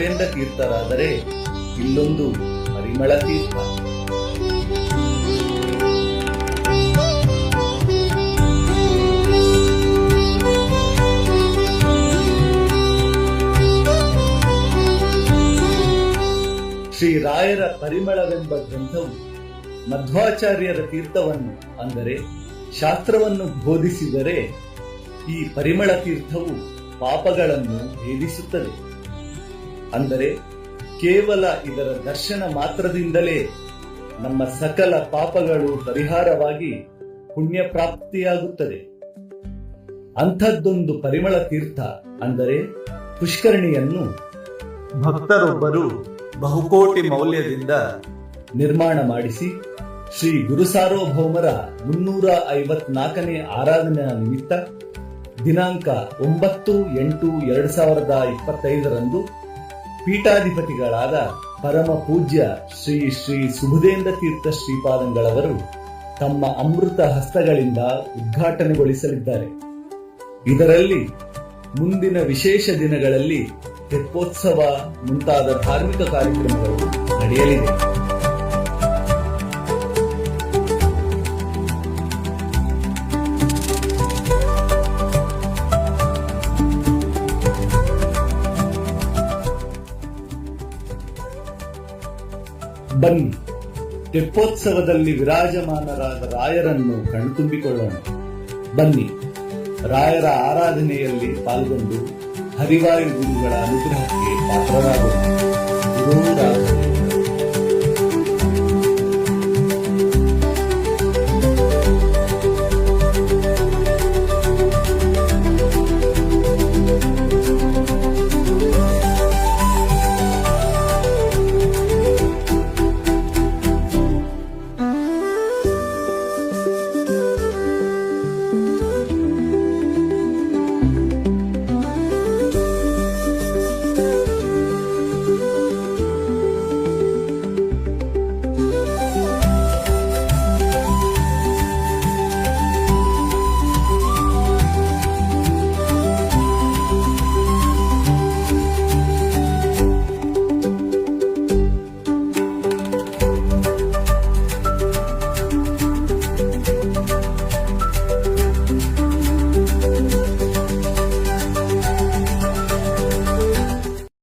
ರಾಘವೇಂದ್ರ ತೀರ್ಥರಾದರೆ ಇಲ್ಲೊಂದು ಪರಿಮಳ ತೀರ್ಥ. ಶ್ರೀ ರಾಯರ ಪರಿಮಳವೆಂಬ ಗ್ರಂಥವು ಮಧ್ವಾಚಾರ್ಯರ ತೀರ್ಥವನ್ನು ಅಂದರೆ ಶಾಸ್ತ್ರವನ್ನು ಬೋಧಿಸಿದರೆ ಈ ಪರಿಮಳ ತೀರ್ಥವು ಪಾಪಗಳನ್ನು ಭೇದಿಸುತ್ತದೆ. ಅಂದರೆ ಕೇವಲ ಇದರ ದರ್ಶನ ಮಾತ್ರದಿಂದಲೇ ನಮ್ಮ ಸಕಲ ಪಾಪಗಳು ಪರಿಹಾರವಾಗಿ ಪುಣ್ಯ ಪ್ರಾಪ್ತಿಯಾಗುತ್ತದೆ. ಅಂಥದ್ದೊಂದು ಪರಿಮಳ ತೀರ್ಥ ಅಂದರೆ ಪುಷ್ಕರಣಿಯನ್ನು ಭಕ್ತರೊಬ್ಬರು ಬಹುಕೋಟಿ ಮೌಲ್ಯದಿಂದ ನಿರ್ಮಾಣ ಮಾಡಿಸಿ ಶ್ರೀ ಗುರು ಸಾರ್ವಭೌಮರ 354ನೇ ಆರಾಧನೆಯ ನಿಮಿತ್ತ ದಿನಾಂಕ 9/8/2025 ಪೀಠಾಧಿಪತಿಗಳಾದ ಪರಮ ಪೂಜ್ಯ ಶ್ರೀ ಶ್ರೀ ಸುಬುಧೇಂದ್ರ ತೀರ್ಥ ಶ್ರೀಪಾದಂಗಳವರು ತಮ್ಮ ಅಮೃತ ಹಸ್ತಗಳಿಂದ ಉದ್ಘಾಟನೆಗೊಳಿಸಲಿದ್ದಾರೆ. ಇದರಲ್ಲಿ ಮುಂದಿನ ವಿಶೇಷ ದಿನಗಳಲ್ಲಿ ತೆಪ್ಪೋತ್ಸವ ಮುಂತಾದ ಧಾರ್ಮಿಕ ಕಾರ್ಯಕ್ರಮಗಳು ನಡೆಯಲಿದೆ. ಬನ್ನಿ, ತೆಪ್ಪೋತ್ಸವದಲ್ಲಿ ವಿರಾಜಮಾನರಾದ ರಾಯರನ್ನು ಕಣ್ತುಂಬಿಕೊಳ್ಳೋಣ. ಬನ್ನಿ, ರಾಯರ ಆರಾಧನೆಯಲ್ಲಿ ಪಾಲ್ಗೊಂಡು ಹರಿವಾಯು ಗುರುಗಳ ಅನುಗ್ರಹಕ್ಕೆ ಪಾತ್ರರಾಗೋಣ. ಗುರು ರಾಘವೇಂದ್ರ.